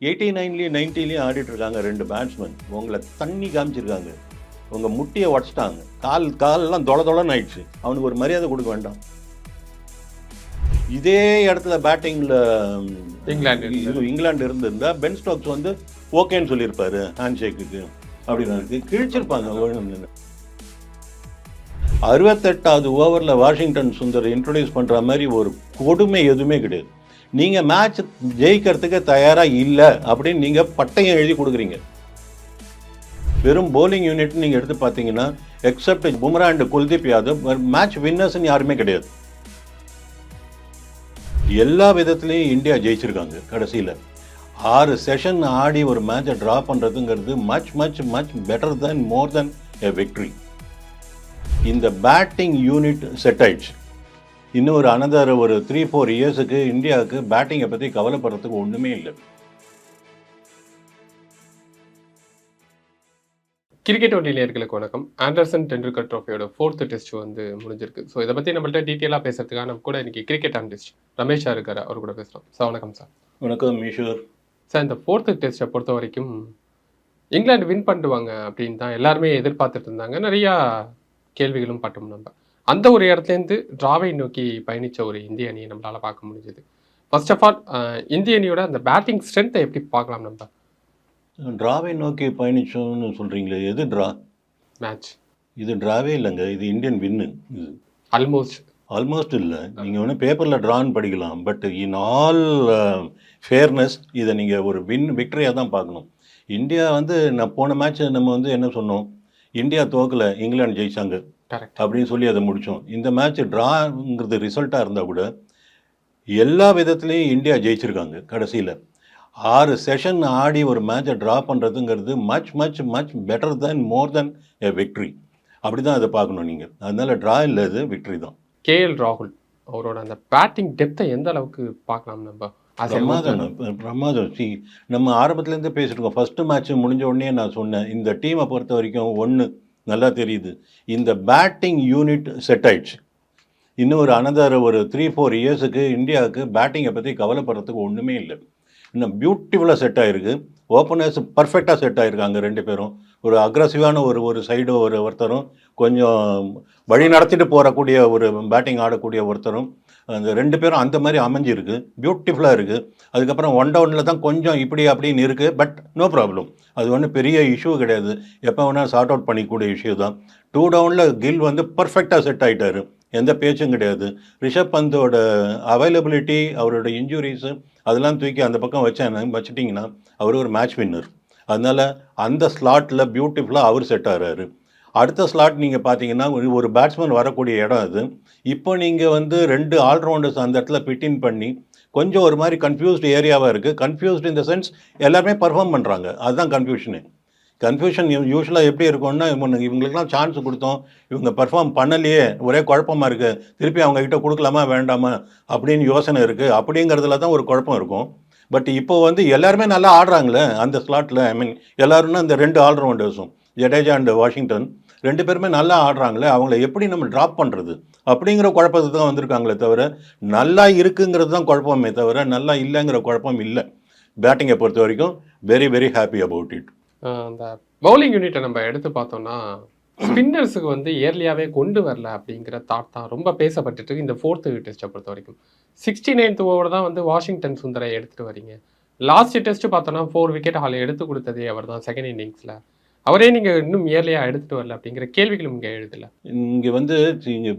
89லேயும் 90லேயும் ஆடிட்டு இருக்காங்க 2 பேட்ஸ்மேன். உங்களை தண்ணி காமிச்சிருக்காங்க. உங்கள் முட்டியை உடச்சிட்டாங்க. காலெல்லாம் தொலைன்னு ஆயிடுச்சு. அவனுக்கு ஒரு மரியாதை கொடுக்க வேண்டாம். இதே இடத்துல பேட்டிங்கில் இங்கிலாந்து இருந்திருந்தா பென் ஸ்டோக்ஸ் வந்து ஓகேன்னு சொல்லியிருப்பாரு ஹேண்ட் ஷேக்குக்கு அப்படின்னு கிழிச்சிருப்பாங்க. 68வது ஓவரில் வாஷிங்டன் சுந்தர் இன்ட்ரோடியூஸ் பண்ணுற மாதிரி ஒரு கொடுமை எதுவுமே கிடையாது. நீங்கள் மேட்ச் ஜெயிக்கிறதுக்கு தயாராக இல்லை அப்படின்னு நீங்கள் பட்டயம் எழுதி கொடுக்குறீங்க. வெறும் போலிங் யூனிட் நீங்கள் எடுத்து பார்த்தீங்கன்னா except Bumrah and Kuldeep Yadav match வின்னர்ஸ்ன்னு யாருமே கிடையாது. எல்லா விதத்துலேயும் இந்தியா ஜெயிச்சிருக்காங்க. கடைசியில் 6 செஷன் ஆடி ஒரு மேட்சை ட்ரா பண்ணுறதுங்கிறது மச் மச் மச் பெட்டர் தென் மோர் தென் எ விக்ட்ரி. இந்த பேட்டிங் யூனிட் செட் ஆயிடுச்சு. இன்னும் ஒரு அனதர் ஒரு 3-4 இயர்ஸுக்கு இந்தியாவுக்கு பேட்டிங்கை பற்றி கவலைப்படுறதுக்கு ஒன்றுமே இல்லை. கிரிக்கெட் ஒன்றிய நேயர்களுக்கு வணக்கம். ஆண்டர்சன் டெண்டுல்கர் ட்ரோஃபியோட 4th டெஸ்ட் வந்து முடிஞ்சிருக்கு. ஸோ இதை பற்றி நம்மள்ட்ட டீட்டெயிலாக பேசுறதுக்காக நம்ம கூட இன்னைக்கு கிரிக்கெட் அனலிஸ்ட் ரமேஷ் சார் இருக்காரு. அவர் கூட பேசுகிறோம். சார் வணக்கம் சார். வணக்கம் ஈஸ்வர் சார். இந்த 4th டெஸ்ட்டை பொறுத்த வரைக்கும் இங்கிலாந்து வின் பண்ணுவாங்க அப்படின்னு தான் எல்லாருமே எதிர்பார்த்துட்டு இருந்தாங்க. நிறையா கேள்விகளும் பட்டோம். நம்ம அந்த ஒரு இடத்துலேருந்து டிராவை நோக்கி பயணித்த ஒரு இந்திய அணியை நம்மளால் பார்க்க முடிஞ்சது. ஃபர்ஸ்ட் ஆஃப் ஆல் இந்திய அணியோட அந்த பேட்டிங் ஸ்ட்ரென்த்தை எப்படி பார்க்கலாம்? நம்ம டிராவை நோக்கி பயணிச்சோன்னு சொல்கிறீங்களே, எது ட்ரா மேட்ச்? இது ட்ராவே இல்லைங்க, இது இந்தியன் வின்னு. இது ஆல்மோஸ்ட் இல்லை. நீங்கள் வேணால் பேப்பரில் ட்ரான்னு படிக்கலாம். பட் இன் ஆல் ஃபேர்னஸ் இதை நீங்கள் ஒரு விக்டரியாக தான் பார்க்கணும். இந்தியா வந்து நான் போன மேட்ச் நம்ம வந்து என்ன சொன்னோம், இந்தியா தோக்கலை, இங்கிலாந்து ஜெயிச்சாங்க அப்படின்னு சொல்லி அதை முடித்தோம். இந்த மேட்ச் ட்ராங்கிறது ரிசல்ட்டாக இருந்தால் கூட எல்லா விதத்துலேயும் இந்தியா ஜெயிச்சிருக்காங்க. கடைசியில் 6 செஷன் ஆடி ஒரு மேட்சை ட்ரா பண்ணுறதுங்கிறது மச் மச் மச் பெட்டர் தென் மோர் தென் எ விக்ட்ரி. அப்படி தான் அதை பார்க்கணும் நீங்கள். அதனால ட்ரா இல்லை, இது விக்ட்ரி தான். KL ராகுல் அவரோட அந்த பேட்டிங் டெப்த்தை எந்த அளவுக்கு பார்க்கலாம்? நம்ம பிரமாதம். நம்ம ஆரம்பத்துலேருந்து பேசிட்டு இருக்கோம். ஃபஸ்ட்டு மேட்ச் முடிஞ்ச உடனே நான் சொன்னேன், இந்த டீமை பொறுத்த வரைக்கும் ஒன்று நல்லா தெரியுது, இந்த பேட்டிங் யூனிட் செட் ஆயிடுச்சு. இன்னும் ஒரு அனதர் ஒரு 3-4 இயர்ஸுக்கு இந்தியாவுக்கு பேட்டிங்கை பற்றி கவலைப்படுறதுக்கு ஒன்றுமே இல்லை. இன்னும் பியூட்டிஃபுல்லாக செட் ஆகிருக்கு. ஓப்பனர்ஸ் பர்ஃபெக்டாக செட் ஆகிருக்காங்க 2 பேரும். ஒரு அக்ரஸிவான ஒரு சைடு ஒருத்தரும், கொஞ்சம் வழி நடத்திட்டு போகக்கூடிய ஒரு பேட்டிங் ஆடக்கூடிய ஒருத்தரும், அந்த 2 பேரும் அந்த மாதிரி அமைஞ்சிருக்கு. பியூட்டிஃபுல்லாக இருக்குது. அதுக்கப்புறம் 1 டவுனில் தான் கொஞ்சம் இப்படி அப்படின்னு இருக்குது. பட் நோ ப்ராப்ளம், அது ஒன்றும் பெரிய இஷ்யூ கிடையாது. எப்போ வேணால் சார்ட் அவுட் பண்ணிக்கூடிய இஷ்யூ தான். 2 டவுனில் கில் வந்து பர்ஃபெக்டாக செட் ஆகிட்டார், எந்த பேச்சும் கிடையாது. ரிஷப் பந்தோட அவைலபிலிட்டி, அவரோட இன்ஜுரிஸு அதெல்லாம் தூக்கி அந்த பக்கம் வச்சிட்டிங்கன்னா அவர் ஒரு மேட்ச் வின்னர். அதனால் அந்த ஸ்லாட்டில் பியூட்டிஃபுல்லாக அவர் செட் ஆகிறாரு. அடுத்த ஸ்லாட் நீங்கள் பார்த்தீங்கன்னா ஒரு பேட்ஸ்மேன் வரக்கூடிய இடம் அது. இப்போ நீங்கள் வந்து 2 ஆல்ரவுண்டர்ஸ் அந்த இடத்துல பிட்டின் பண்ணி கொஞ்சம் ஒரு மாதிரி கன்ஃபியூஸ்டு ஏரியாவாக இருக்குது. கன்ஃபியூஸ்டு இன் த சென்ஸ் எல்லாருமே பர்ஃபார்ம் பண்ணுறாங்க, அதுதான் கன்ஃபியூஷனு. கன்ஃபியூஷன் யூஸ்வலாக எப்படி இருக்கும்னா, இவங்களுக்குலாம் சான்ஸ் கொடுத்தோம், இவங்க பர்ஃபார்ம் பண்ணலையே, ஒரே குழப்பமாக இருக்குது, திருப்பி அவங்கக்கிட்ட கொடுக்கலாமா வேண்டாமா அப்படின்னு யோசனை இருக்குது. அப்படிங்கிறதுல தான் ஒரு குழப்பம் இருக்கும். பட் இப்போ வந்து எல்லாருமே நல்லா ஆடுறாங்களே அந்த ஸ்லாட்டில். ஐ மீன் எல்லாருன்னா இந்த 2 ஆல்ரவுண்டர்ஸும், ஜடேஜா அண்ட் வாஷிங்டன் 2 பேருமே நல்லா ஆடுறாங்களே, அவங்கள எப்படி நம்ம ட்ராப் பண்ணுறது அப்படிங்கிற குழப்பத்தை தான் வந்திருக்காங்களே தவிர, நல்லா இருக்குங்கிறது தான் குழப்பமே தவிர நல்லா இல்லைங்கிற குழப்பம் இல்லை. பேட்டிங்கை பொறுத்த வரைக்கும் very very happy about it. அந்த பவுலிங் யூனிட்டை நம்ம எடுத்து பார்த்தோம்னா ஸ்பின்னர்ஸுக்கு வந்து இயர்லியாகவே கொண்டு வரல அப்படிங்கிற தாட் தான் ரொம்ப பேசப்பட்டு இருக்கு. இந்த 4th டெஸ்ட்டை பொறுத்த வரைக்கும் 69th ஓவர் தான் வந்து வாஷிங்டன் சுந்தரை எடுத்துகிட்டு வரீங்க. லாஸ்ட் டெஸ்ட்டு பார்த்தோன்னா 4 விக்கெட் ஹால் எடுத்து கொடுத்ததே அவர் தான் செகண்ட் இன்னிங்ஸில். அவரே நீங்கள் இன்னும் இயர்லியாக எடுத்துகிட்டு வரல அப்படிங்கிற கேள்விகளும் இங்கே எழுதலை. இங்கே வந்து இங்கே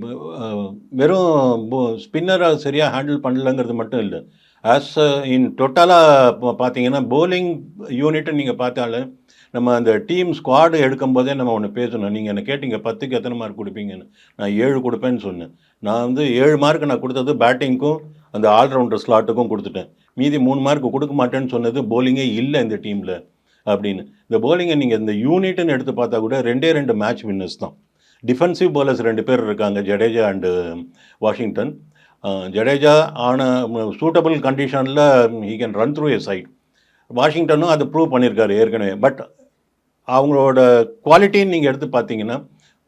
வெறும் ஸ்பின்னராக சரியாக ஹேண்டில் பண்ணலங்கிறது மட்டும் இல்லை, ஆஸ் இன் டோட்டலாக பார்த்தீங்கன்னா போலிங் யூனிட்டு நீங்கள் பார்த்தாலும் நம்ம அந்த டீம் ஸ்குவாடு எடுக்கும் போதே நம்ம ஒன்று பேசணும். நீங்கள் என்ன கேட்டீங்க 10க்கு எத்தனை மார்க் கொடுப்பீங்கன்னு. நான் 7 கொடுப்பேன்னு சொன்னேன். நான் வந்து 7 மார்க் நான் கொடுத்தது பேட்டிங்க்கும் அந்த ஆல்ரவுண்டர் ஸ்லாட்டுக்கும் கொடுத்துட்டேன். மீதி 3 மார்க் கொடுக்க மாட்டேன்னு சொன்னது போலிங்கே இல்லை இந்த டீமில் அப்படின்னு. இந்த போலிங்கை நீங்கள் இந்த யூனிட்டுன்னு எடுத்து பார்த்தா கூட 2 மேட்ச் வின்னர்ஸ் தான். டிஃபென்சிவ் பவுலர்ஸ் 2 பேர் இருக்காங்க, ஜடேஜா அண்டு வாஷிங்டன். ஜடேஜா ஆன சூட்டபிள் கண்டிஷனில் he can run through a side. வாஷிங்டனும் அதை ப்ரூவ் பண்ணியிருக்காரு ஏற்கனவே. பட் அவங்களோட குவாலிட்டின்னு நீங்கள் எடுத்து பார்த்தீங்கன்னா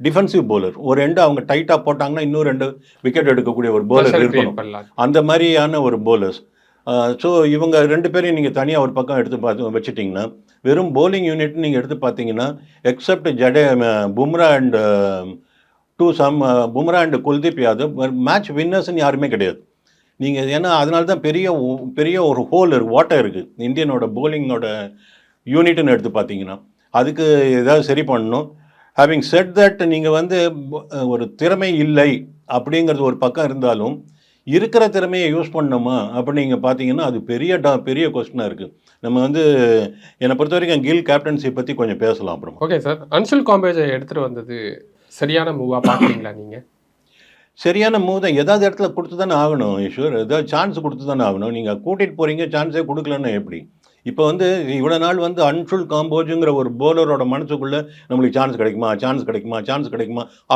டிஃபென்சிவ் பவுலர் ஒரு 2 அவங்க டைட்டாக போட்டாங்கன்னா இன்னும் 2 விக்கெட் எடுக்கக்கூடிய ஒரு பவுலர் இருக்கணும். அந்த மாதிரியான ஒரு பவுலர்ஸ். ஸோ இவங்க 2 பேரையும் நீங்கள் தனியாக ஒரு பக்கம் எடுத்து பார்த்து வச்சுட்டிங்கன்னா வெறும் bowling யூனிட் நீங்கள் எடுத்து பார்த்தீங்கன்னா except Bumrah and Bumrah and Kuldeep Yadav match வின்னர்ஸ்ன்னு யாருமே கிடையாது. நீங்கள் ஏன்னா அதனால தான் பெரிய ஒரு ஹோல் வாட்டர் இருக்குது இந்தியனோட bowling-ஓட யூனிட்னு எடுத்து பார்த்தீங்கன்னா. அதுக்கு ஏதாவது சரி பண்ணணும். ஹேவிங் செட் தட் நீங்கள் வந்து ஒரு திறமை இல்லை அப்படிங்கிறது ஒரு பக்கம் இருந்தாலும் இருக்கிற திறமையை யூஸ் பண்ணணுமா அப்படின்னு நீங்கள் பார்த்தீங்கன்னா அது பெரிய கொஸ்டினாக இருக்குது. நம்ம வந்து என்னை பொறுத்த வரைக்கும் கில் கேப்டன்சி பற்றி கொஞ்சம் பேசலாம் அப்புறம். ஓகே சார், அன்சுல் காம்பேஜை எடுத்துகிட்டு வந்தது சரியான மூவாக பார்க்குறீங்களா நீங்கள்? சரியான மூவ் தான். ஏதாவது இடத்துல கொடுத்து தானே ஆகணும் ஈஸ்வர். ஏதாவது சான்ஸ் கொடுத்து தானே ஆகணும். நீங்கள் கூட்டிகிட்டு போகிறீங்க, சான்ஸே கொடுக்கலன்னா எப்படி? இப்போ வந்து இவ்வளோ நாள் வந்து அன்சுல் காம்போஜுங்கிற ஒரு போலரோட மனசுக்குள்ளே நம்மளுக்கு சான்ஸ் கிடைக்குமா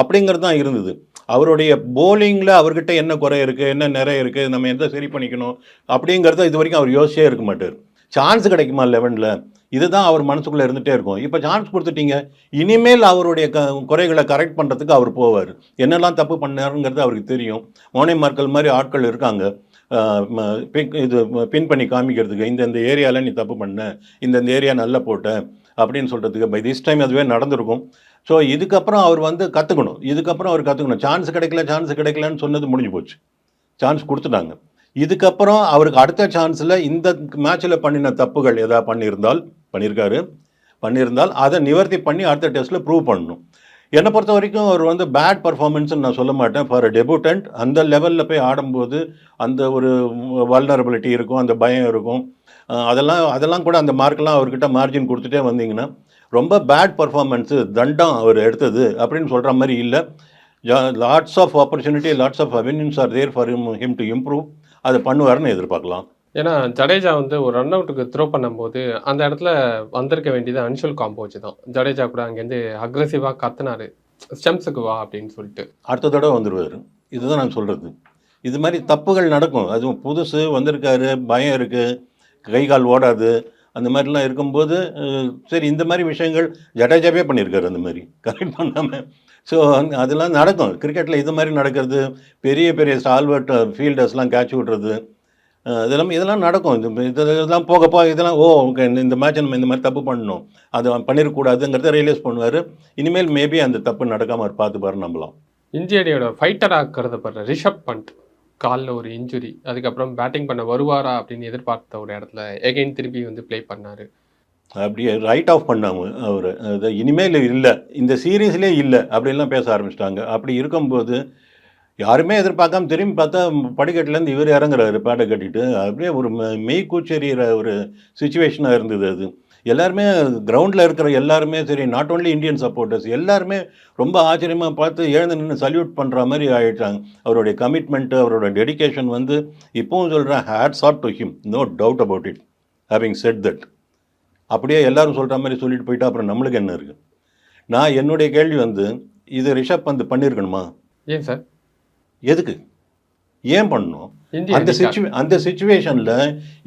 அப்படிங்கிறது தான் இருந்தது. அவருடைய போலிங்கில் அவர்கிட்ட என்ன குறை இருக்குது, என்ன நிறைய இருக்குது, நம்ம எந்த சரி பண்ணிக்கணும் அப்படிங்கிறத இது வரைக்கும் அவர் யோசிச்சே இருக்க மாட்டார். சான்ஸ் கிடைக்குமா 11ல், இதுதான் அவர் மனசுக்குள்ளே இருந்துகிட்டே இருக்கும். இப்போ சான்ஸ் கொடுத்துட்டீங்க, இனிமேல் அவருடைய குறைகளை கரெக்ட் பண்ணுறதுக்கு அவர் போவார். என்னெல்லாம் தப்பு பண்ணாருங்கிறது அவருக்கு தெரியும். மோனே மார்க்கல் மாதிரி ஆட்கள் இருக்காங்க பின் பண்ணி காமிக்கிறதுக்கு, இந்த ஏரியாவில் நீ தப்பு பண்ண, இந்த ஏரியா நல்லா போட்ட அப்படின்னு சொல்கிறதுக்கு. பை திஸ் டைம் அதுவே நடந்திருக்கும். ஸோ இதுக்கப்புறம் அவர் வந்து கற்றுக்கணும். சான்ஸ் கிடைக்கலன்னு சொன்னது முடிஞ்சு போச்சு. சான்ஸ் கொடுத்துட்டாங்க. இதுக்கப்புறம் அவருக்கு அடுத்த சான்ஸில் இந்த மேட்ச்சில் பண்ணின தப்புகள் ஏதாவது பண்ணியிருந்தால் அதை நிவர்த்தி பண்ணி அடுத்த டெஸ்ட்டில் ப்ரூவ் பண்ணணும். என்னை பொறுத்த வரைக்கும் அவர் வந்து பேட் பர்ஃபார்மன்ஸ்ன்னு நான் சொல்ல மாட்டேன். ஃபார் டெபுட்டன்ட் அந்த லெவலில் போய் ஆடும்போது அந்த ஒரு வல்னரபிலிட்டி இருக்கும், அந்த பயம் இருக்கும். அதெல்லாம் கூட அந்த மார்க்கெலாம் அவர்கிட்ட மார்ஜின் கொடுத்துட்டே வந்தீங்கன்னா ரொம்ப பேட் பர்ஃபார்மன்ஸு தண்டம் அவர் எடுத்தது அப்படின்னு சொல்கிற மாதிரி இல்லை. Lots of opportunity, lots of avenues are there for him to improve. அதை பண்ணுவார்னு எதிர்பார்க்கலாம். ஏன்னா ஜடேஜா வந்து ஒரு ரன் அவுட்டுக்கு த்ரோ பண்ணும்போது அந்த இடத்துல வந்திருக்க வேண்டியது அன்சுல் காம்போஜ் தான். ஜடேஜா கூட அங்கேருந்து அக்ரெசிவாக கத்துனாரு, ஸ்டெம்ஸுக்கு வா அப்படின்னு சொல்லிட்டு. அடுத்த தடவை வந்துடுவார். இதுதான் நான் சொல்கிறது. இது மாதிரி தப்புகள் நடக்கும். அதுவும் புதுசு வந்திருக்காரு, பயம் இருக்குது, கை கால் ஓடாது, அந்த மாதிரிலாம் இருக்கும்போது சரி இந்த மாதிரி விஷயங்கள் ஜடேஜாவே பண்ணியிருக்காரு. அந்த மாதிரி கரெக்ட் பண்ணாமல். ஸோ அதெல்லாம் நடக்கும் கிரிக்கெட்டில். இது மாதிரி நடக்கிறது, பெரிய ஸ்டால்வர்ட் ஃபீல்டர்ஸ்லாம் கேட்ச் விட்றது, இதெல்லாம் நடக்கும். இதெல்லாம் போகப்போ இதெல்லாம் ஓகே இந்த மேட்ச் நம்ம இந்த மாதிரி தப்பு பண்ணணும், அது பண்ணிடக்கூடாதுங்கிறத ரியலைஸ் பண்ணுவார். இனிமேல் மேபி அந்த தப்பு நடக்காமல் அவர் பார்த்துப்பாரு நம்பலாம். இந்திய அணியோட ஃபைட்டராக கருதப்படுற ரிஷப் பண்ட் காலில் ஒரு இன்ஜுரி, அதுக்கப்புறம் பேட்டிங் பண்ண வருவாரா அப்படின்னு எதிர்பார்த்த ஒரு இடத்துல எகைன் திருப்பி வந்து ப்ளே பண்ணார். அப்படியே ரைட் ஆஃப் பண்ணாங்க அவர். அது இனிமேல் இல்லை, இந்த சீரீஸ்லேயே இல்லை அப்படின்லாம் பேச ஆரம்பிச்சிட்டாங்க. அப்படி இருக்கும்போது யாருமே எதிர்பார்க்காம திரும்பி பார்த்தா படிக்கட்டுலேருந்து இவர் இறங்குறாரு பேட்டை கட்டிட்டு. அப்படியே ஒரு மெய் கூச்செறிகிற ஒரு சுச்சுவேஷனாக இருந்தது அது. எல்லாருமே கிரவுண்டில் இருக்கிற எல்லாருமே சரி, நாட் ஓன்லி இந்தியன் சப்போர்ட்டர்ஸ் எல்லாருமே ரொம்ப ஆச்சரியமாக பார்த்து எழுந்து நின்று சல்யூட் பண்ணுற மாதிரி ஆகிட்டாங்க. அவருடைய கமிட்மெண்ட்டு, அவரோட டெடிக்கேஷன் வந்து இப்போவும் சொல்கிறேன், hats off to him, no doubt about it. Having said that அப்படியே எல்லாரும் சொல்கிற மாதிரி சொல்லிட்டு போயிட்டா அப்புறம் நம்மளுக்கு என்ன இருக்குது? நான் என்னுடைய கேள்வி வந்து இது ரிஷப் பந்த் பண்ணியிருக்கணுமா? ஏன் சார், எதுக்கு, ஏன் பண்ணணும்? அந்த சிச்சுவேஷனில்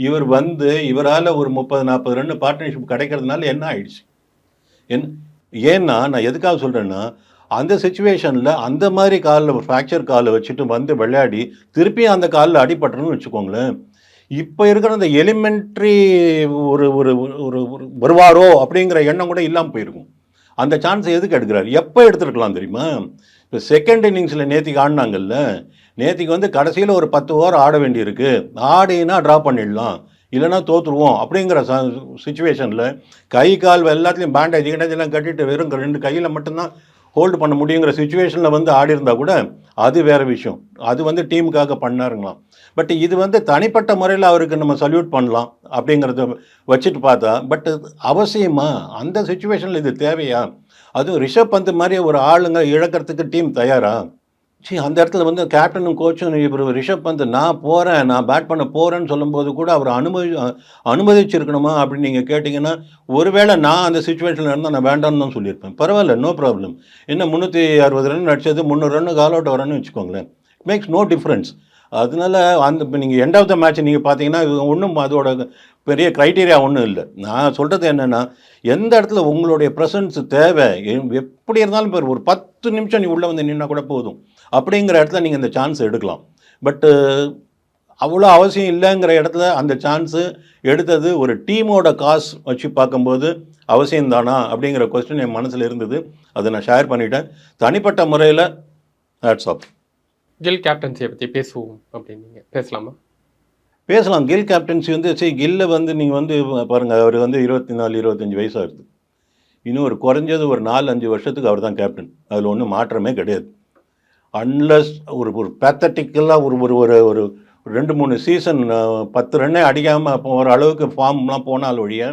இவர் வந்து இவரால் ஒரு 30-40 ரன் பார்ட்னர்ஷிப் கிடைக்கிறதுனால என்ன ஆயிடுச்சு? ஏன்னா நான் எதுக்காக சொல்கிறேன்னா, அந்த சிச்சுவேஷனில் அந்த மாதிரி காலில் ஃப்ராக்சர் காலை வச்சுட்டு வந்து விளையாடி திருப்பி அந்த காலில் அடிபட்டுறன்னு வச்சுக்கோங்களேன், இப்போ இருக்கிற அந்த எலிமெண்ட்ரி ஒரு ஒரு ஒரு வருவாரோ அப்படிங்கிற எண்ணம் கூட இல்லாமல் போயிருக்கும். அந்த சான்ஸை எதுக்கு எடுக்கிறார்? எப்போ எடுத்துருக்கலாம் தெரியுமா? இப்போ செகண்ட் இன்னிங்ஸில் நேற்றுக்கு ஆடினாங்கல்ல, நேற்றுக்கு வந்து கடைசியில் ஒரு 10 ஓவர் ஆட வேண்டியிருக்கு, ஆடினா ட்ரா பண்ணிடலாம், இல்லைனா தோற்றுருவோம் அப்படிங்கிற சுச்சுவேஷனில் கை கால் எல்லாத்துலேயும் பேண்டேஜ் எல்லாம் கட்டிட்டு வெறும் 2 கையில் மட்டும்தான் ஹோல்டு பண்ண முடியுங்கிற சுச்சுவேஷனில் வந்து ஆடி இருந்தால் கூட அது வேறு விஷயம். அது வந்து டீமுக்காக பண்ணாருங்களாம். பட் இது வந்து தனிப்பட்ட முறையில் அவருக்கு நம்ம சல்யூட் பண்ணலாம் அப்படிங்கிறத வச்சுட்டு பார்த்தா, பட் அவசியமா அந்த சுச்சுவேஷனில் இது தேவையா? அதுவும் ரிஷப் பந்த் மாதிரி ஒரு ஆளுங்க இழக்கிறதுக்கு டீம் தயாரா? அந்த இடத்துல வந்து கேப்டனும் கோச்சும் இப்போ ரிஷப் பந்த் நான் பேட் பண்ண போகிறேன்னு சொல்லும்போது கூட அவர் அனுமதிச்சிருக்கணுமா அப்படின்னு நீங்கள் கேட்டிங்கன்னா, ஒருவேளை நான் அந்த சுச்சுவேஷனில் இருந்தால் நான் வேண்டாம்னு தான் சொல்லியிருப்பேன். பரவாயில்ல, நோ ப்ராப்ளம். என்ன 360 ரன் அடிச்சது 300 ரன் கால் அவுட் வரணும்னு வச்சுக்கோங்களேன், இட் மேக்ஸ் நோ டிஃப்ரென்ஸ். அதனால இப்போ நீங்கள் எண்ட் ஆஃப் த மேட்ச் நீங்கள் பார்த்தீங்கன்னா ஒன்றும் அதோட பெரிய க்ரைட்டீரியா ஒன்றும் இல்லை. நான் சொல்கிறது என்னென்னா, எந்த இடத்துல உங்களுடைய ப்ரெசன்ஸ் தேவை, எப்படி இருந்தாலும் இப்போ ஒரு 10 நிமிஷம் நீ உள்ளே வந்து நின்னா கூட போதும் அப்படிங்கிற இடத்துல நீங்கள் இந்த சான்ஸ் எடுக்கலாம். பட்டு அவ்வளோ அவசியம் இல்லைங்கிற இடத்துல அந்த சான்ஸு எடுத்தது ஒரு டீமோட காசு வச்சு பார்க்கும்போது அவசியம்தானா அப்படிங்கிற கொஸ்டின் என் மனசில் இருந்தது. அதை நான் ஷேர் பண்ணிட்டேன். தனிப்பட்ட முறையில் ஹேட்ஸ் ஆஃப். கில் கேப்டன்சியை பற்றி பேசுவோம் அப்படின்னு பேசலாமா? பேசலாம். கில் கேப்டன்சி வந்து சரி, கில்லை வந்து நீங்கள் வந்து பாருங்கள், அவர் வந்து 24-25 வயசு ஆகுது. இன்னும் ஒரு குறைஞ்சது ஒரு 4-5 வருஷத்துக்கு அவர் தான் கேப்டன். அதில் ஒன்றும் மாற்றமே கிடையாது. அன்லஸ் ஒரு ஒரு பேத்தட்டிக்கலாக ஒரு ஒரு ஒரு ஒரு 2-3 சீசன் 10 ரன்னே அடிக்காமல் போகிற அளவுக்கு ஃபார்ம்லாம் போனால் ஒழிய,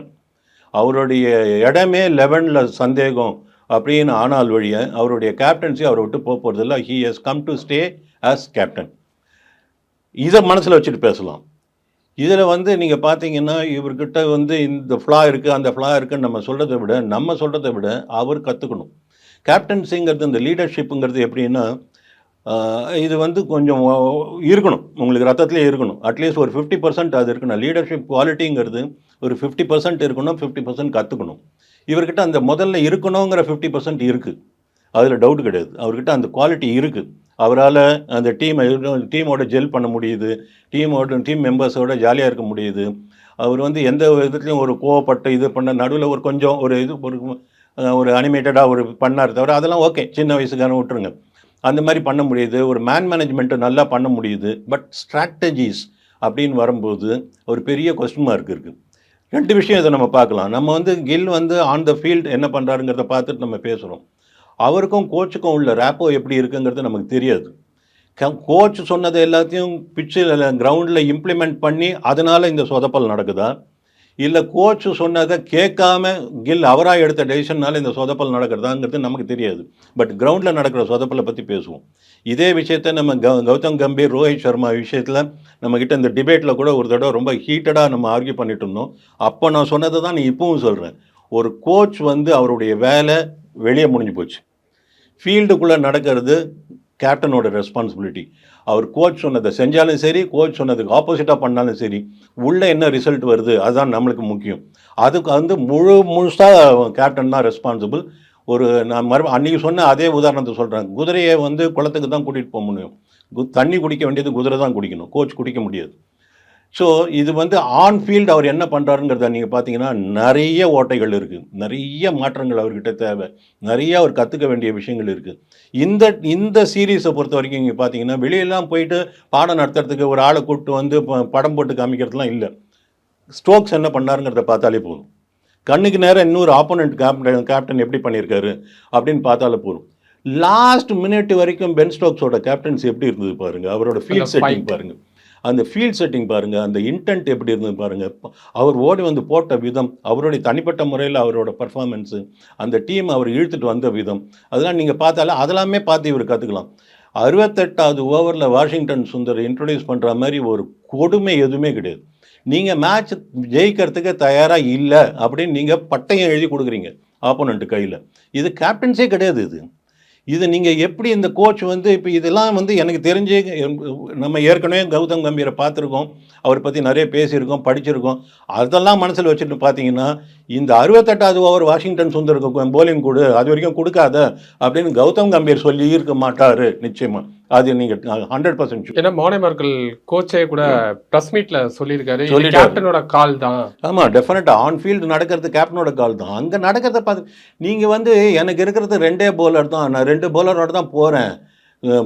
அவருடைய இடமே 11ல் சந்தேகம் அப்படின்னு ஆனால் ஒழிய, அவருடைய கேப்டன்சி அவரை விட்டு போக போகிறதில்ல. He has come to stay as captain. இதை மனசில் வச்சுட்டு பேசலாம். இதில் வந்து நீங்கள் பார்த்தீங்கன்னா, இவர்கிட்ட வந்து இந்த ஃப்ளா இருக்குது, அந்த ஃப்ளா இருக்குன்னு நம்ம சொல்கிறத விட அவர் கற்றுக்கணும். கேப்டன்சிங்கிறது, இந்த லீடர்ஷிப்புங்கிறது எப்படின்னா, இது வந்து கொஞ்சம் இருக்கணும், உங்களுக்கு ரத்தத்திலே இருக்கணும். அட்லீஸ்ட் ஒரு 50% அது இருக்கணும். லீடர்ஷிப் குவாலிட்டிங்கிறது ஒரு 50% இருக்கணும், 50% கற்றுக்கணும். இவர்கிட்ட அந்த முதல்ல இருக்கணுங்கிற 50% இருக்குது, அதில் டவுட் கிடையாது. அவர்கிட்ட அந்த குவாலிட்டி இருக்குது. அவரால் அந்த டீமோட ஜெல் பண்ண முடியுது, டீம் மெம்பர்ஸோட ஜாலியாக இருக்க முடியுது. அவர் வந்து எந்த விதத்துலையும் ஒரு கோவப்பட்டு இது பண்ண நடுவில் ஒரு கொஞ்சம் ஒரு அனிமேட்டடாக ஒரு பண்ணார் தவிர அதெல்லாம் ஓகே, சின்ன வயசுக்கான விட்டுருங்க. அந்த மாதிரி பண்ண முடியுது. ஒரு மேனேஜ்மெண்ட்டு நல்லா பண்ண முடியுது. பட் ஸ்ட்ராட்டஜிஸ் அப்படின்னு வரும்போது ஒரு பெரிய கொஸ்டின் மார்க் இருக்குது. 2 விஷயம் இதை நம்ம பார்க்கலாம். நம்ம வந்து கில் வந்து ஆன் த ஃபீல்டு என்ன பண்ணுறாருங்கிறத பார்த்துட்டு நம்ம பேசுகிறோம். அவருக்கும் கோச்சுக்கும் உள்ள ரேப்போ எப்படி இருக்குங்கிறது நமக்கு தெரியாது. கோச் சொன்னதை எல்லாத்தையும் பிச்சில் கிரவுண்டில் இம்ப்ளிமெண்ட் பண்ணி அதனால் இந்த சொதப்பல் நடக்குதா, இல்லை கோச் சொன்னதை கேட்காம கில் அவராக எடுத்த டெசிஷனால் இந்த சொதப்பல் நடக்கிறதாங்கிறது நமக்கு தெரியாது. பட் கிரவுண்டில் நடக்கிற சொதப்பலை பற்றி பேசுவோம். இதே விஷயத்தை நம்ம கௌதம் கம்பீர், ரோஹித் சர்மா விஷயத்தில் நம்மக்கிட்ட இந்த டிபேட்டில் கூட ஒரு தடவை ரொம்ப ஹீட்டடாக நம்ம ஆர்கியூ பண்ணிட்டு இருந்தோம். அப்போ நான் சொன்னதை தான் நீ இப்பவும் சொல்கிறேன். ஒரு கோச் வந்து அவருடைய வேலை வெளியே முடிஞ்சு போச்சு. ஃபீல்டுக்குள்ளே நடக்கிறது கேப்டனோட ரெஸ்பான்சிபிலிட்டி. அவர் கோச் சொன்னதை செஞ்சாலும் சரி, கோச் சொன்னதுக்கு ஆப்போசிட்டாக பண்ணாலும் சரி, உள்ளே என்ன ரிசல்ட் வருது அதுதான் நம்மளுக்கு முக்கியம். அதுக்கு வந்து முழுசாக கேப்டன் தான் ரெஸ்பான்சிபிள். நான் அன்றைக்கி சொன்ன அதே உதாரணத்தை சொல்கிறேன். குதிரையை வந்து குளத்துக்கு தான் கூட்டிகிட்டு போக முடியும். தண்ணி குடிக்க வேண்டியது குதிரை தான் குடிக்கணும், கோச் குடிக்க முடியாது. ஸோ இது வந்து ஆன் ஃபீல்டு அவர் என்ன பண்ணுறாருங்கிறத நீங்கள் பார்த்தீங்கன்னா நிறைய ஓட்டைகள் இருக்குது, நிறைய மாற்றங்கள் அவர்கிட்ட தேவை, நிறைய அவர் கற்றுக்க வேண்டிய விஷயங்கள் இருக்குது. இந்த சீரீஸை பொறுத்த வரைக்கும் இங்கே பார்த்தீங்கன்னா வெளியெல்லாம் போயிட்டு பாடம் நடத்துறதுக்கு ஒரு ஆளை கூப்பிட்டு வந்து படம் போட்டு காமிக்கிறதுலாம் இல்லை. ஸ்டோக்ஸ் என்ன பண்ணாருங்கிறத பார்த்தாலே போதும். கண்ணுக்கு நேரம் இன்னொரு ஆப்போனண்ட் கேப்டன் எப்படி பண்ணியிருக்காரு அப்படின்னு பார்த்தாலே போதும். லாஸ்ட் மினிட் வரைக்கும் பென் ஸ்டோக்ஸோட கேப்டன்சி எப்படி இருந்தது பாருங்கள், அவரோட ஃபீல்ட் செட்டிங் பாருங்கள், அந்த ஃபீல்ட் செட்டிங் பாருங்கள், அந்த இன்டென்ட் எப்படி இருந்தது பாருங்கள், அவர் ஓடி வந்து போட்ட விதம், அவருடைய தனிப்பட்ட முறையில் அவரோட பர்ஃபார்மன்ஸு, அந்த டீம் அவர் இழுத்துட்டு வந்த விதம், அதெல்லாம் நீங்கள் பார்த்தாலே அதெல்லாமே பார்த்து இவர் கற்றுக்கலாம். 68வது ஓவரில் வாஷிங்டன் சுந்தர் இன்ட்ரடியூஸ் பண்ணுற மாதிரி ஒரு கொடுமை எதுவுமே கிடையாது. நீங்கள் மேட்ச் ஜெயிக்கிறதுக்கு தயாராக இல்லை அப்படின்னு நீங்கள் பட்டயம் எழுதி கொடுக்குறீங்க ஆப்போனண்ட்டு கையில். இது கேப்டன்ஸே கிடையாது. இது நீங்கள் எப்படி இந்த கோச் வந்து இப்போ இதெல்லாம் வந்து எனக்கு தெரிஞ்சு நம்ம ஏற்கனவே கௌதம் கம்பீரை பார்த்துருக்கோம், அவரை பற்றி நிறைய பேசியிருக்கோம், படிச்சிருக்கோம். அதெல்லாம் மனசில் வச்சுட்டு பார்த்தீங்கன்னா இந்த 68வது ஓவர் வாஷிங்டன் சுந்தருக்கு போலிங் கொடு, அது வரைக்கும் கொடுக்காத அப்படின்னு கௌதம் கம்பீர் சொல்லி இருக்க மாட்டார் நிச்சயமாக. அது நீங்கள் 100% ஏன்னா மார்கல் கோச்சே கூட ப்ரெஸ் மீட்ல சொல்லியிருக்காரு, கேப்டனோட கால் தான். ஆமாம், டெஃபினட்டாக ஆன் ஃபீல்டு நடக்கிறது கேப்டனோட கால் தான். அங்கே நடக்கிறத பார்த்து நீங்கள் வந்து எனக்கு இருக்கிறது 2 பவுலர் தான், நான் 2 பவுலரோட தான் போகிறேன்,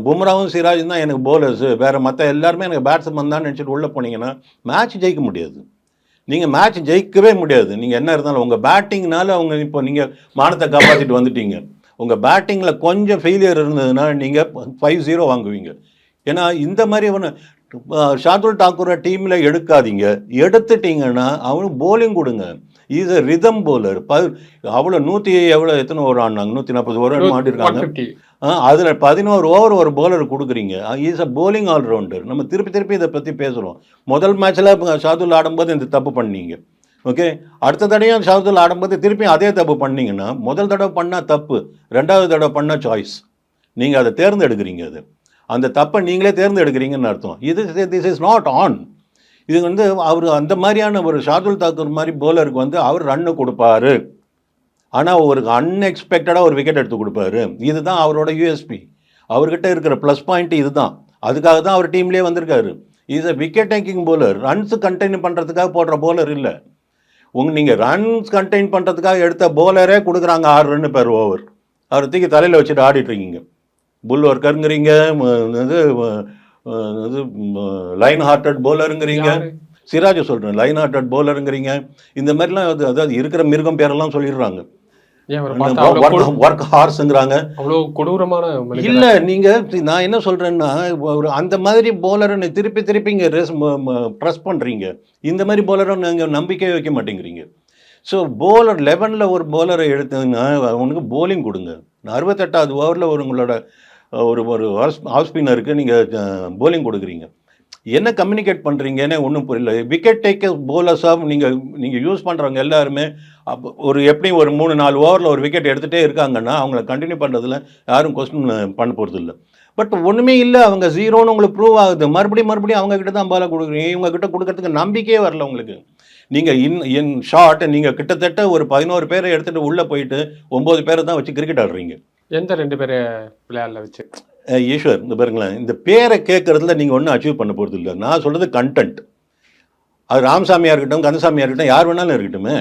பும்ராவும் சிராஜும் தான் எனக்கு பவுலர்ஸு, வேறு மற்ற எல்லாருமே எனக்கு பேட்ஸ்மேன் தான் நினச்சிட்டு உள்ளே போனீங்கன்னா மேட்ச் ஜெயிக்க முடியாது. நீங்கள் மேட்ச் ஜெயிக்கவே முடியாது. நீங்கள் என்ன இருந்தாலும் உங்கள் பேட்டிங்னால இப்போ நீங்கள் மானத்தை காப்பாற்றிட்டு வந்துட்டீங்க. உங்கள் பேட்டிங்கில் கொஞ்சம் ஃபெயிலியர் இருந்ததுன்னா நீங்கள் 5-0 வாங்குவீங்க. ஏன்னா இந்த மாதிரி ஷார்துல் தாக்கூரை டீமில் எடுக்காதீங்க. எடுத்துட்டிங்கன்னா அவனுக்கு போலிங் கொடுங்க. Is a rhythm bowler. அவ்வளோ எத்தனை ஓவர் ஆடினாங்க, 140 ஓவர் ஆடிருக்காங்க. அதில் 11 ஓவர் ஒரு போலர் கொடுக்குறீங்க. Is a bowling all rounder. நம்ம திருப்பி இதை பற்றி பேசுகிறோம். முதல் மேட்ச்சில் ஷார்துல் ஆடும்போது இந்த தப்பு பண்ணீங்க, ஓகே. அடுத்த தடவையும் ஷார்துல் ஆடும்போது திருப்பி அதே தப்பு பண்ணிங்கன்னா, முதல் தடவை பண்ணால் தப்பு, 2வது தடவை பண்ணால் சாய்ஸ். நீங்கள் அதை தேர்ந்தெடுக்கிறீங்க. அந்த தப்பை நீங்களே தேர்ந்தெடுக்கிறீங்கன்னு அர்த்தம். This is not on. இது வந்து அவர் அந்த மாதிரியான ஒரு ஷார்துல் தாக்கூர் மாதிரி போலருக்கு வந்து அவர் ரன்னு கொடுப்பாரு, ஆனால் ஒரு அன்எக்ஸ்பெக்டடாக ஒரு விக்கெட் எடுத்து கொடுப்பாரு. இதுதான் அவரோட யூஎஸ்பி. அவர்கிட்ட இருக்கிற ப்ளஸ் பாயிண்ட் இதுதான். அதுக்காக தான் அவர் டீம்லேயே வந்திருக்காரு. Is a wicket taking bowler. Runs contain பண்ணுறதுக்காக போடுற bowler இல்லை. நீங்கள் ரன்ஸ் கண்டெயின் பண்ணுறதுக்காக எடுத்த bowler கொடுக்குறாங்க 6 ரன் பெர் ஓவர். அவர் தூக்கி தலையில் வச்சுட்டு ஆடிட்டு இருக்கீங்க. புல் ஒர்க்கருங்கிறீங்க, இது இது லைன் ஹார்ட்டட் bowlerங்கிறீங்க. சிராஜ் சொல்கிறேன், லைன் ஹார்ட்டட் bowlerங்கிறீங்க. இந்த மாதிரிலாம் அதாவது இருக்கிற மிருகம் பேரெல்லாம் சொல்லிடுறாங்க. ஒர்க் ஹார்ஸ்ங்கிறாங்க. அவ்வளோ கொடூரமான இல்ல நீங்க நான் என்ன சொல்றேன்னா, ஒரு அந்த மாதிரி போலரை திருப்பி திருப்பி இங்க ப்ரெஸ் பண்றீங்க. இந்த மாதிரி போலரை நீங்க நம்பிக்கை வைக்க மாட்டேங்கிறீங்க. ஸோ போலர் 11ல் ஒரு போலரை எடுத்ததுன்னா அவனுக்கு போலிங் கொடுங்க. 68வது ஓவரில் உங்களோட ஒரு ஆஃப் ஸ்பின்னருக்கு நீங்கள் போலிங் கொடுக்குறீங்க. என்ன கம்யூனிகேட் பண்ணுறீங்கன்னு ஒன்றும் புரியல. விக்கெட் டேக்கர் போலர்ஸாக நீங்கள் யூஸ் பண்ணுறவங்க எல்லாருமே ஒரு எப்படியும் ஒரு 3-4 ஓவரில் ஒரு விக்கெட் எடுத்துகிட்டே இருக்காங்கன்னா அவங்கள கண்டினியூ பண்ணுறதுல யாரும் கொஸ்டின் பண்ண போகிறது இல்லை. பட் ஒன்றுமே இல்லை, அவங்க 0ன்னு உங்களுக்கு ப்ரூவ் ஆகுது. மறுபடியும் அவங்கக்கிட்ட தான் பாலை கொடுக்குறீங்க. இவங்ககிட்ட கொடுக்கறதுக்கு நம்பிக்கையே வரல உங்களுக்கு. நீங்கள் இன் ஷார்ட் நீங்கள் கிட்டத்தட்ட ஒரு 11 பேரை எடுத்துகிட்டு உள்ளே போயிட்டு 9 பேரை தான் வச்சு கிரிக்கெட் ஆடுறீங்க. எந்த 2 பேரை பிளேயரில் வச்சு? ஈஸ்வர், இந்த பாருங்களேன், இந்த பேரை கேட்கறதுல நீங்கள் ஒன்றும் அச்சீவ் பண்ண போகிறது இல்லை. நான் சொல்கிறது கண்டென்ட். அது ராமசாமியாக இருக்கட்டும், கந்தசாமியாக இருக்கட்டும், யார் வேணாலும் இருக்கட்டுமே.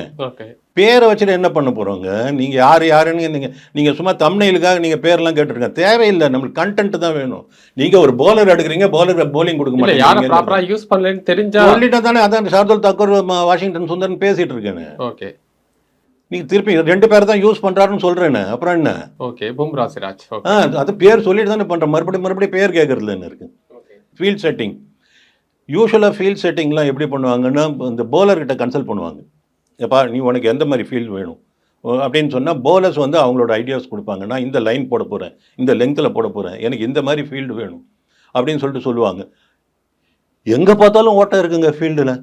பேரை வச்சுட்டு என்ன பண்ண போகிறோங்க? நீங்கள் யாருன்னு நீங்கள் சும்மா தம்ப்நெயிலுக்காக நீங்கள் பேரெல்லாம் கேட்டுருங்க. தேவையில்லை, நம்மளுக்கு கண்டென்ட் தான் வேணும். நீங்கள் ஒரு போலர் எடுக்கிறீங்க, போலர் போலிங் கொடுக்க மாட்டேங்க. யூஸ் பண்ணலன்னு தெரிஞ்சா சொல்லிட்டா தானே. அதான் ஷார்துல் தாக்கூர், வாஷிங்டன் சுந்தர்னு பேசிகிட்டு இருக்கேன்னு. ஓகே, நீங்கள் திருப்பி 2 பேர் தான் யூஸ் பண்ணுறாருன்னு சொல்கிறேன்னு. அப்புறம் என்ன? ஓகே, பும்ரா, சிராஜ். அது பேர் சொல்லிட்டு தானே பண்ணுறேன். மறுபடியும் பேர் கேட்கறதுல என்ன இருக்குது? ஃபீல்ட் செட்டிங், யூஸ்வலாக ஃபீல்ட் செட்டிங்லாம் எப்படி பண்ணுவாங்கன்னா, இந்த போலர்கிட்ட கன்சல்ட் பண்ணுவாங்க. எப்பா நீ உனக்கு எந்த மாதிரி ஃபீல்டு வேணும் அப்படின்னு சொன்னால் போலர்ஸ் வந்து அவங்களோட ஐடியாஸ் கொடுப்பாங்க. நான் இந்த லைன் போட போகிறேன், இந்த லெங்த்தில் போட போகிறேன், எனக்கு இந்த மாதிரி ஃபீல்டு வேணும் அப்படின்னு சொல்லிட்டு சொல்லுவாங்க. எங்கே பார்த்தாலும் ஓட்டம் இருக்குங்க ஃபீல்டில்.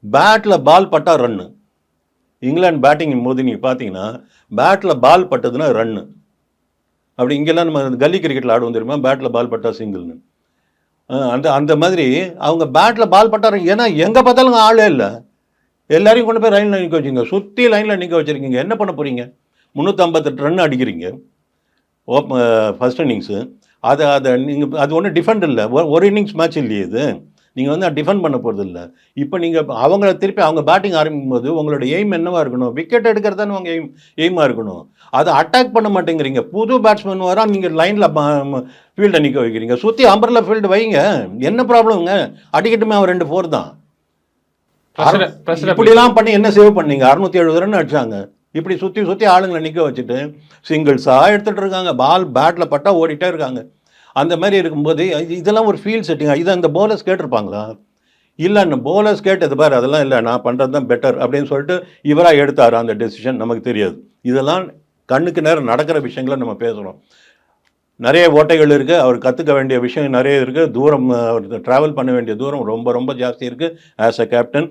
பேட்டில் பால் பட்டா ரன்னு. இங்கிலாந்து பேட்டிங் போது நீங்கள் பார்த்தீங்கன்னா பேட்டில் பால் பட்டதுன்னா ரன்னு. அப்படி இங்கெல்லாம் நம்ம கல்லி கிரிக்கெட்டில் ஆடுவோம் தெரியுமா, பேட்டில் பால் பட்டா சிங்கிள்னு. அந்த மாதிரி அவங்க பேட்டில் பால் பட்டாரு. ஏன்னா எங்கே பார்த்தாலும் ஆளே இல்லை. எல்லாரையும் கொண்டு போய் லைனில் நிற்க வச்சுங்க, சுற்றி லைனில் நிற்க வச்சுருக்கீங்க. என்ன பண்ண போகிறீங்க? 358 ரன் அடிக்கிறீங்க ஃபர்ஸ்ட் இன்னிங்ஸு. அதை நீங்கள் அது ஒன்றும் டிஃபெண்ட் இல்லை. ஒரு இன்னிங்ஸ் மேட்ச் இல்லையே இது. நீங்கள் வந்து டிஃபெண்ட் பண்ண போகிறது இல்லை. இப்போ நீங்கள் அவங்கள திருப்பி அவங்க பேட்டிங் ஆரம்பிக்கும் போது உங்களோட எய்ம் என்னவாக இருக்கணும்? விக்கெட் எடுக்கிறதானே உங்கள் எய்மாக இருக்கணும். அதை அட்டாக் பண்ண மாட்டேங்கிறீங்க. புது பேட்ஸ்மேன் வரா, நீங்கள் லைனில் ஃபீல்டை நிற்க வைக்கிறீங்க. சுற்றி அம்பர்லா ஃபீல்டு வைங்க, என்ன ப்ராப்ளம்ங்க? அடிக்கட்டுமே அவன் 2 4 தான். இப்படிலாம் பண்ணி என்ன சேவ் பண்ணீங்க? 670 ரன் அடிச்சாங்க. இப்படி சுற்றி ஆளுங்களை நிற்க வச்சுட்டு சிங்கிள்ஸாக எடுத்துகிட்டு இருக்காங்க. பால் பேட்டில் பட்டா ஓடிட்டே இருக்காங்க. அந்த மாதிரி இருக்கும்போது இதெல்லாம் ஒரு ஃபீல்ட் செட்டிங். இதை அந்த போலர்ஸ் கேட்டிருப்பாங்களா? இல்லை, போலர்ஸ் கேட்டது பாரு, அதெல்லாம் இல்லை, நான் பண்ணுறது தான் பெட்டர் அப்படின்னு சொல்லிட்டு இவராக எடுத்தார் அந்த டெசிஷன். நமக்கு தெரியாது. இதெல்லாம் கண்ணுக்கு நேரம் நடக்கிற விஷயங்களை நம்ம பேசுகிறோம். நிறைய ஓட்டைகள் இருக்குது, அவர் கற்றுக்க வேண்டிய விஷயம் நிறைய இருக்குது. தூரம் அவர் ட்ராவல் பண்ண வேண்டிய தூரம் ரொம்ப ரொம்ப ஜாஸ்தி இருக்குது. ஆஸ் அ கேப்டன்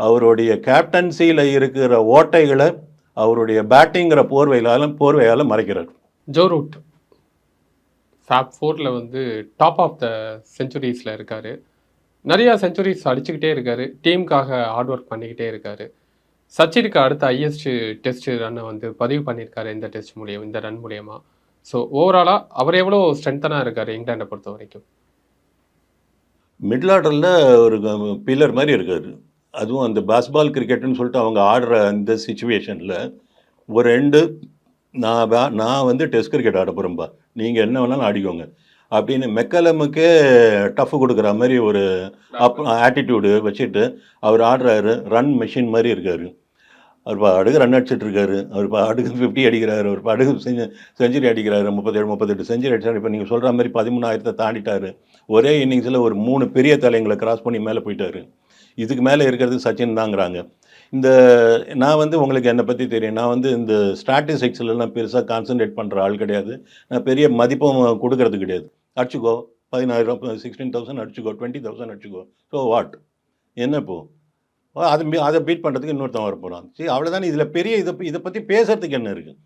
அவருடைய கேப்டன்சியில் இருக்கிற ஓட்டைகளை அவருடைய பேட்டிங்கிற போர்வையால் மறைக்கிறார். ஜோ ரூட் ஃபேப் 4ல் வந்து டாப் ஆஃப் த செஞ்சுரிஸில் இருக்கார். நிறையா செஞ்சுரிஸ் அடிச்சுக்கிட்டே இருக்கார். டீமுக்காக ஹார்ட் ஒர்க் பண்ணிக்கிட்டே இருக்கார். சச்சினுக்கு அடுத்த ஹையஸ்ட் டெஸ்ட் ரன்னை வந்து பதிவு பண்ணியிருக்காரு இந்த டெஸ்ட் மூலியம், இந்த ரன் மூலியமா. ஸோ ஓவராலாக அவர் எவ்வளோ ஸ்ட்ரென்த்தனாக இருக்கார் இங்கிலாண்டை பொறுத்த வரைக்கும்? மிடில் ஆர்டரில் ஒரு பில்லர் மாதிரி இருக்கார். அதுவும் அந்த பாஸ்பால் கிரிக்கெட்டுன்னு சொல்லிட்டு அவங்க ஆடுற அந்த சுச்சுவேஷனில் ஒரு ரெண்டு நான் வந்து டெஸ்ட் கிரிக்கெட் ஆட போகிறேன்பா, நீங்கள் என்ன வேணாலும் ஆடிக்கோங்க அப்படின்னு மெக்கலமுக்கே டஃப் கொடுக்குற மாதிரி ஒரு ஆட்டிடியூடு வச்சுட்டு அவர் ஆடுறாரு. ரன் மெஷின் மாதிரி இருக்கார். அவர் அடுக்கு ரன் அடிச்சிட்ருக்காரு. அவர் அடுக்கு 50 அடிக்கிறாரு. அவர் அடுக்கு செஞ்சுரி அடிக்கிறாரு. 37-38 செஞ்சுரி அடிச்சார். இப்போ நீங்கள் சொல்கிற மாதிரி 13,000 தாண்டிட்டார். ஒரே இன்னிங்ஸில் ஒரு 3 பெரிய தலைங்களை கிராஸ் பண்ணி மேலே போயிட்டார். இதுக்கு மேலே இருக்கிறது சச்சின் தாங்கிறாங்க. நான் வந்து உங்களுக்கு என்னை பற்றி தெரியும். நான் வந்து இந்த ஸ்டாட்டிஸ்டிக்ஸ்லாம் பெருசாக கான்சன்ட்ரேட் பண்ணுற ஆள் கிடையாது. நான் பெரிய மதிப்பும் கொடுக்கறது கிடையாது. அடிச்சுக்கோ 10,000 16,000 அடிச்சுக்கோ 20,000 அடிச்சுக்கோ, ஸோ வாட், என்ன இப்போ அதை பீட் பண்ணுறதுக்கு இன்னொருத்தன் வர போகிறான். சரி, அவ்வளோதானே. இதில் பெரிய இதை பற்றி பேசுகிறதுக்கு என்ன இருக்குது?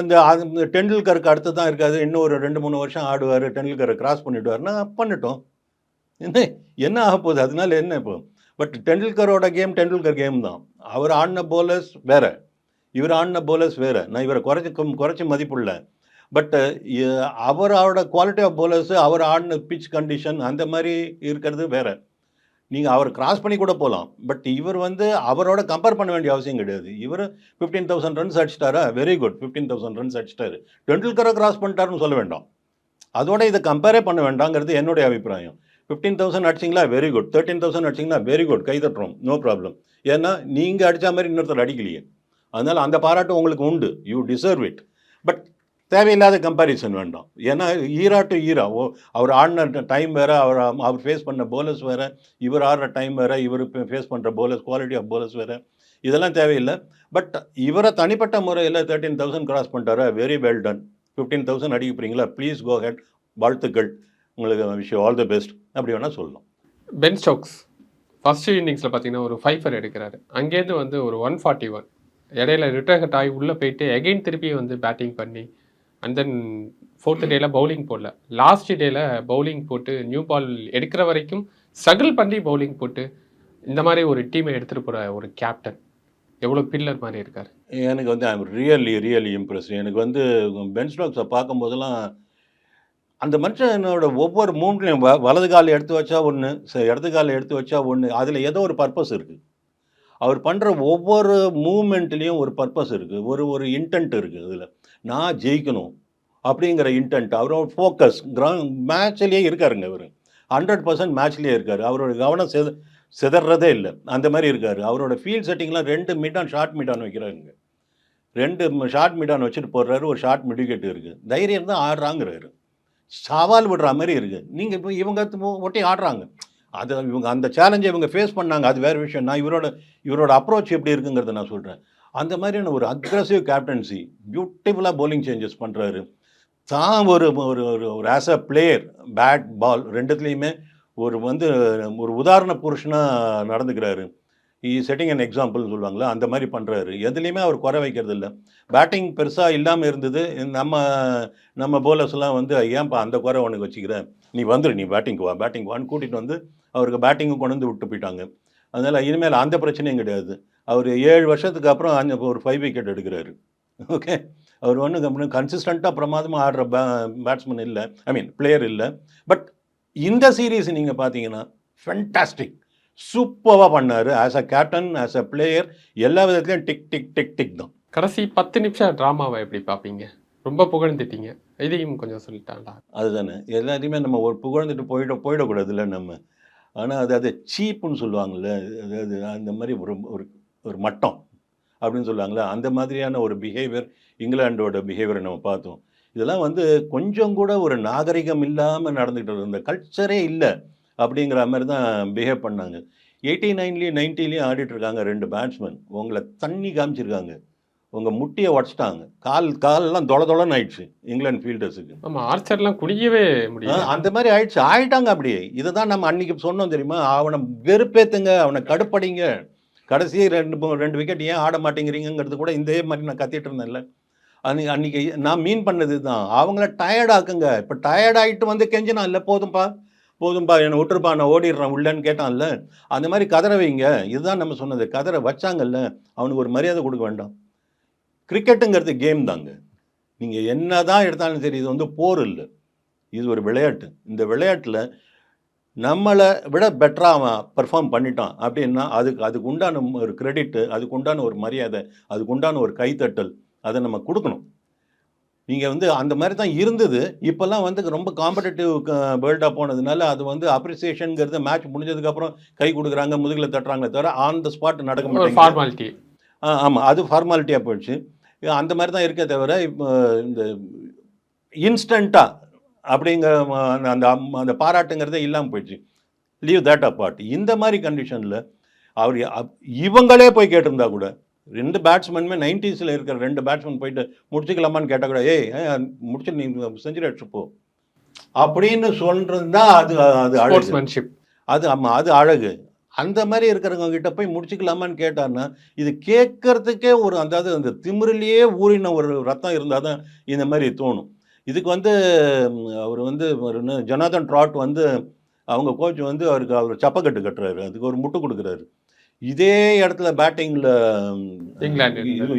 இந்த டெண்டுல்கருக்கு அடுத்து தான் இருக்காது. இன்னும் ஒரு 2-3 வருஷம் ஆடுவார், டெண்டுல்கரை கிராஸ் பண்ணிவிடுவார்னா பண்ணட்டும். என்ன ஆக போகுது? அதனால என்ன இப்போ? பட் டெண்டுல்கரோட கேம் டெண்டுல்கர் கேம் தான். அவர் ஆடின போலர்ஸ் வேறு, இவர் ஆடின போலர்ஸ் வேறு. நான் இவரை குறைச்சி மதிப்புள்ள பட் அவரோட குவாலிட்டி ஆஃப் bowlers அவர் ஆடின பிச் கண்டிஷன் அந்த மாதிரி இருக்கிறது வேற. நீங்கள் அவர் கிராஸ் பண்ணி கூட போகலாம். பட் இவர் வந்து அவரோட கம்பேர் பண்ண வேண்டிய அவசியம் கிடையாது. இவர் 15,000 ரன்ஸ் அடிச்சிட்டாரா, வெரி குட், 15,000 ரன்ஸ் அடிச்சிட்டாரு. டெண்டுல்கரை கிராஸ் பண்ணிட்டாருன்னு சொல்ல வேண்டாம். அதோட இதை கம்பேரே பண்ண வேண்டாங்கிறது என்னுடைய அபிப்பிராயம். 15,000 அடிச்சிங்களா, வெரி குட். 13,000 அடிச்சிங்களா, வெரி குட், கை தட்டுறோம், நோ ப்ராப்ளம். ஏன்னா நீங்கள் அடித்த மாதிரி இன்னொருத்தர் அடிக்கலையே, அதனால் அந்த பாராட்டு உங்களுக்கு உண்டு, யூ டிசர்வ் இட். பட் தேவையில்லாத கம்பேரிசன் வேண்டாம். ஏன்னா ஈரா டு ஈரா, அவர் ஆடின டைம் வேறு, அவர் ஃபேஸ் பண்ண bowlers வேறு, இவர் ஆடுற டைம் வேறு, இவர் ஃபேஸ் பண்ணுற bowlers குவாலிட்டி ஆஃப் bowlers வேறு, இதெல்லாம் தேவையில்லை. பட் இவரை தனிப்பட்ட முறையில் 13,000 கிராஸ் பண்ணிட்டாரா, வெரி வெல் டன். 15,000 அடிக்க போகிறீங்களா, ப்ளீஸ் கோ ஹெட், வாழ்த்துக்கள், உங்களுக்கு விஷ் ஆல் தி பெஸ்ட், அப்படி வேணால் சொல்லலாம். பென் ஸ்டோக்ஸ் ஃபர்ஸ்ட் இன்னிங்ஸில் பார்த்தீங்கன்னா ஒரு 5 எடுக்கிறாரு. அங்கேருந்து வந்து ஒரு 141 இடையில ரிட்டையர்ட் ஆகி உள்ளே போயிட்டு எகைன் திருப்பி வந்து பேட்டிங் பண்ணி அண்ட் தென் 4th டேல பவுலிங் போடல, லாஸ்ட் டேல பவுலிங் போட்டு நியூ பால் எடுக்கிற வரைக்கும் ஸ்ட்ரகிள் பண்ணி பவுலிங் போட்டு இந்த மாதிரி ஒரு டீமை எடுத்துகிட்டு போகிற ஒரு கேப்டன் எவ்வளோ பில்லர் மாதிரி இருக்கார். எனக்கு வந்து ஐம் ரியலி இம்ப்ரெஸ். எனக்கு வந்து பென் ஸ்டோக்ஸை பார்க்கும்போதெல்லாம் அந்த மனுஷனோட ஒவ்வொரு மூவ்மெண்ட்லையும் வலது கால் எடுத்து வச்சா ஒன்று, இடது கால் எடுத்து வச்சா ஒன்று, அதில் ஏதோ ஒரு பர்பஸ் இருக்குது. அவர் பண்ணுற ஒவ்வொரு மூமெண்ட்லேயும் ஒரு பர்பஸ் இருக்குது, ஒரு இன்டென்ட் இருக்குது. அதில் நான் ஜெயிக்கணும் அப்படிங்கிற இன்டென்ட், அவரோட ஃபோக்கஸ் மேட்ச்லேயே இருக்காருங்க. அவர் 100% மேட்ச்லேயே இருக்கார். அவரோட கவனம் சிதறதே இல்லை, அந்த மாதிரி இருக்கார். அவரோட ஃபீல்ட் செட்டிங்லாம் 2 மிட்-ஆன் ஷார்ட் மிட்-ஆன் வைக்கிறாருங்க. 2 ஷார்ட் மிட்-ஆன் வச்சுட்டு போடுறாரு, ஒரு ஷார்ட் மிட் விக்கெட் இருக்குது. தைரியம் தான் ஆடுறாங்கிறாரு, சவால் விடுற மாதிரி இருக்குது. நீங்கள் இப்போ இவங்க ஒட்டி ஆடுறாங்க, அது இவங்க அந்த சேலஞ்சை இவங்க ஃபேஸ் பண்ணாங்க, அது வேறு விஷயம். நான் இவரோட அப்ரோச் எப்படி இருக்குங்கிறத நான் சொல்கிறேன். அந்த மாதிரியான ஒரு அக்ரெசிவ் கேப்டன்சி, பியூட்டிஃபுல்லாக bowling சேஞ்சஸ் பண்ணுறாரு. தான் ஒரு ஒரு ஒரு as a player, bat ball ரெண்டுத்துலேயுமே ஒரு உதாரண புருஷனாக நடந்துக்கிறாரு. செட்டிங் அன் எக்ஸாம்பிள்னு சொல்லுவாங்களே, அந்த மாதிரி பண்ணுறாரு. எதுலேயுமே அவர் குறை வைக்கிறது இல்லை. பேட்டிங் பெருசாக இல்லாமல் இருந்தது. நம்ம bowlersலாம் வந்து ஏன்பா அந்த குறை உனக்கு வச்சுக்கிறேன், நீ வந்துடு, நீ பேட்டிங்க்கு வான்னு கூட்டிகிட்டு வந்து அவருக்கு பேட்டிங்கும் கொண்டு வந்து விட்டு போயிட்டாங்க. அதனால் இனிமேல் அந்த பிரச்சனையும் கிடையாது. அவர் 7 வருஷத்துக்கு அப்புறம் ஒரு 5 விக்கெட் எடுக்கிறாரு. ஓகே, அவர் ஒன்றும் கன்சிஸ்டண்ட்டாக பிரமாதமாக ஆடுற பேட்ஸ்மேன் இல்லை, ஐ மீன் பிளேயர் இல்லை. பட் இந்த சீரீஸ் நீங்கள் பார்த்தீங்கன்னா ஃபென்டாஸ்டிக், சூப்பராக பண்ணார். As a captain, as a player, எல்லா விதத்துலையும் டிக் டிக் டிக் டிக் தான். கடைசி 10 நிமிஷம் ட்ராமாவை எப்படி பார்ப்பீங்க? ரொம்ப புகழ்ந்துட்டீங்க, இதையும் கொஞ்சம் சொல்லிட்டாங்களா? அதுதானே, எல்லாத்தையுமே நம்ம ஒரு புகழ்ந்துட்டு போயிடக்கூடாது இல்லை நம்ம. ஆனால் அது சீப்புன்னு சொல்லுவாங்கள்ல, அதாவது அந்த மாதிரி ஒரு மட்டம் அப்படின்னு சொல்லுவாங்களே, அந்த மாதிரியான ஒரு பிஹேவியர் இங்கிலாண்டோட பிஹேவியரை நம்ம பார்த்தோம். இதெல்லாம் வந்து கொஞ்சம் கூட ஒரு நாகரிகம் இல்லாமல் நடந்துக்கிட்டு இருந்த கல்ச்சரே இல்லை அப்படிங்கிற மாதிரி தான் பிஹேவ் பண்ணாங்க. 89லேயும் 90லேயும் ஆடிட்டுருக்காங்க 2 பேட்ஸ்மேன், உங்களை தண்ணி காமிச்சிருக்காங்க, உங்கள் முட்டியை உடச்சிட்டாங்க, காலெல்லாம் தொலைன்னு ஆயிடுச்சு இங்கிலாந்து ஃபீல்டர்ஸுக்கு. ஆமாம், ஆர்ச்சர்லாம் குடிக்கவே முடியும், அந்த மாதிரி ஆயிட்டாங்க அப்படியே. இதை தான் நம்ம அன்றைக்கி சொன்னோம் தெரியுமா, அவனை வெறுப்பேற்றுங்க, அவனை கடுப்படிங்க, கடைசியே 2 விக்கெட் ஏன் ஆட மாட்டேங்கிறீங்கிறது கூட இதே மாதிரி நான் கத்திட்டு இருந்தேன்ல. அன்றைக்கி நான் மீன் பண்ணது தான், அவங்கள டயர்டாக்குங்க. இப்போ டயர்டாகிட்டு வந்து கெஞ்சினா இல்லை, போதும்பா என்னை விட்டுருப்பா, நான் ஓடிடுறேன் உள்ளேன்னு கேட்டான்ல, அந்த மாதிரி கதற வைங்க. இதுதான் நம்ம சொன்னது, கதற வச்சாங்கல்ல, அவனுக்கு ஒரு மரியாதை கொடுக்க வேண்டாம். கிரிக்கெட்டுங்கிறது கேம் தாங்க, நீங்கள் என்ன தான் எடுத்தாலும் சரி, இது வந்து போர் இல்லை, இது ஒரு விளையாட்டு. இந்த விளையாட்டில் நம்மளை விட பெட்டராக அவன் பெர்ஃபார்ம் பண்ணிட்டான் அப்படின்னா அதுக்கு உண்டான ஒரு கிரெடிட்டு, அதுக்கு உண்டான ஒரு மரியாதை, அதுக்கு உண்டான ஒரு கைத்தட்டல், அதை நம்ம கொடுக்கணும். நீங்கள் வந்து அந்த மாதிரி தான் இருந்தது. இப்போல்லாம் வந்து ரொம்ப காம்படிட்டிவ் வேர்ல்டாக போனதுனால அது வந்து அப்ரிசியேஷனுங்கிறது மேட்ச் முடிஞ்சதுக்கப்புறம் கை கொடுக்குறாங்க, முதுகில் தட்டுறாங்களே தவிர ஆன் த ஸ்பாட் நடக்க மாட்டேங்குது, ஃபார்மாலிட்டி. ஆமாம், அது ஃபார்மாலிட்டியாக போயிடுச்சு. அந்த மாதிரி தான் இருக்கே தவிர இப்போ இந்த இன்ஸ்டண்ட்டாக அப்படிங்கிற அந்த பாராட்டுங்கிறதே இல்லாமல் போயிடுச்சு. Leave that apart. இந்த மாதிரி கண்டிஷனில் அவர் இவங்களே போய் கேட்டிருந்தா கூட, 2 பேட்ஸ்மேனுமே 90s இருக்கிற 2 பேட்ஸ்மேன் போயிட்டு முடிச்சுக்கலாமான்னு கேட்டால் கூட, முடிச்சு நீ செஞ்சுரி அடிச்சுப்போ அப்படின்னு சொல்கிறது தான் அது அழகு. அது அழகு. அந்த மாதிரி இருக்கிறவங்க கிட்ட போய் முடிச்சுக்கலாமான்னு கேட்டார்னா, இது கேட்கறதுக்கே அதாவது அந்த திமிரிலேயே ஊறின ஒரு ரத்தம் இருந்தால் தான் இந்த மாதிரி தோணும். இதுக்கு வந்து அவர் வந்து ஜொனாதன் ட்ராட் வந்து அவங்க கோச் வந்து அவர் சப்பக்கட்டு கட்டுறாரு, அதுக்கு ஒரு முட்டு கொடுக்குறாரு. இதே இடத்துல பேட்டிங்கில்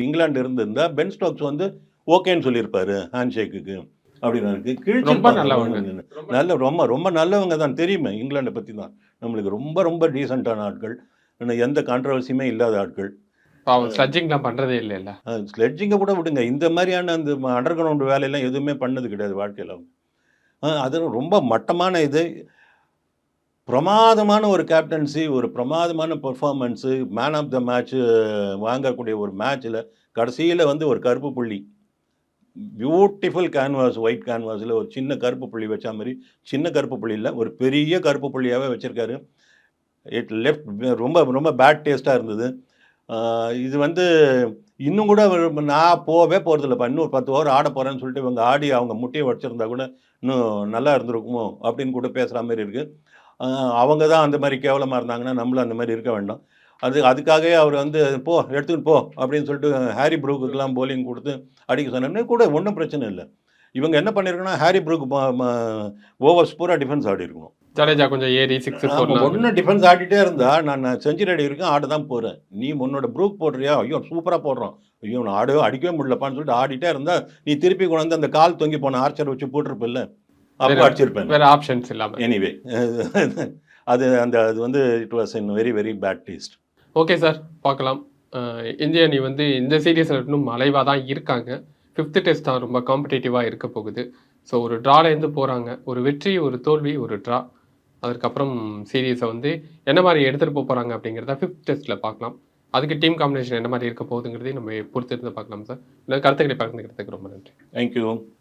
இங்கிலாந்து இருந்திருந்தால் பென் ஸ்டோக்ஸ் வந்து ஓகேன்னு சொல்லியிருப்பாரு ஹேண்ட் ஷேக்குக்கு அப்படின்னு இருக்கு. ரொம்ப நல்லவங்க. நல்ல ரொம்ப ரொம்ப நல்லவங்க தான், தெரியுமே இங்கிலாண்டை பற்றி தான். நம்மளுக்கு ரொம்ப ரொம்ப டீசெண்டான ஆட்கள், இன்னும் எந்த கான்ட்ரவர்சியுமே இல்லாத ஆட்கள். பாவம் ஸ்லட்ஜிங்லாம் பண்றதே இல்லைல்ல. ஸ்லெட்ஜிங்கை கூட விடுங்க, இந்த மாதிரியான அந்த அண்டர் கிரவுண்ட் வேலையெல்லாம் எதுவுமே பண்ணது கிடையாது வாழ்க்கையில். அது ரொம்ப மட்டமான இது. பிரமாதமான ஒரு கேப்டன்சி, ஒரு பிரமாதமான performance, man of the match வாங்கக்கூடிய ஒரு மேட்ச்சில் கடைசியில் வந்து ஒரு கருப்பு புள்ளி, பியூட்டிஃபுல் கேன்வாஸ், ஒயிட் கேன்வாஸில் ஒரு சின்ன கருப்பு புள்ளி வச்ச மாதிரி, சின்ன கருப்பு புள்ளி இல்லை, ஒரு பெரிய கருப்பு புள்ளியாகவே வச்சுருக்காரு. இட் லெஃப்ட் ரொம்ப ரொம்ப பேட் டேஸ்ட்டாக இருந்தது. இது வந்து இன்னும் கூட நான் போகவே போகிறதில்லப்பா, இன்னும் ஒரு 10 ஓவர் ஆட போகிறேன்னு சொல்லிட்டு இவங்க ஆடி அவங்க முட்டையை வச்சுருந்தா கூட இன்னும் நல்லா இருந்திருக்குமோ அப்படின்னு கூட பேசுகிற மாதிரி இருக்குது. அவங்க தான் அந்த மாதிரி கேவலமாக இருந்தாங்கன்னா நம்மளும் அந்த மாதிரி இருக்க வேண்டாம். அதுக்காகவே அவர் வந்து போ எடுத்துக்கிட்டு போ அப்படின்னு சொல்லிட்டு ஹாரி ப்ரூக்குக்கெல்லாம் போலிங் கொடுத்து அடிக்க சொன்னாங்க கூட ஒன்றும் பிரச்சனை இல்லை. இவங்க என்ன பண்ணியிருக்கணும், ஹாரி ப்ரூக் ஓவர்ஸ் பூரா டிஃபென்ஸ் ஆடி இருக்கணும். ஜடேஜா கொஞ்சம் ஏறி 6 போடலாம். ஒன்றும் டிஃபென்ஸ் ஆடிட்டே இருந்தா நான் செஞ்சுரி அடி இருக்கேன், ஆட தான் போகிறேன். நீ உன்னோட ப்ரூக் போடுறியா, ஐயோ சூப்பராக போடுறான், ஐயோ நான் அடிக்கவே முடியலப்பான்னு சொல்லிட்டு ஆடிட்டே இருந்தா நீ திருப்பி கொண்டு வந்து அந்த கால் தொங்கி போன ஆர்ச்சர் வச்சு போட்டிருப்பில்ல, அப்போ அடிச்சிருப்பேன். வேற ஆப்ஷன்ஸ் இல்லாமல். எனிவே அது வந்து it was in very very bad taste. Okay sir, பார்க்கலாம். இந்திய அணி வந்து இந்த சீரீஸில் இன்னும் மலைவாக தான் இருக்காங்க. 5th டெஸ்ட் தான் ரொம்ப காம்படிட்டிவாக இருக்க போகுது. ஸோ ஒரு ட்ராலேருந்து போகிறாங்க, ஒரு வெற்றி, ஒரு தோல்வி, ஒரு ட்ரா. அதுக்கப்புறம் சீரீஸை வந்து என்ன மாதிரி எடுத்துகிட்டு போகிறாங்க அப்படிங்கிறத 5th டெஸ்ட்டில் பார்க்கலாம். அதுக்கு டீம் காம்பினேஷன் என்ன மாதிரி இருக்க போகுதுங்கிறதையும் நம்ம பொறுத்திருந்து பார்க்கலாம் சார். இந்த கருத்துக்களை பகிர்ந்துக்கிறதுக்கு ரொம்ப நன்றி. தேங்க்யூ.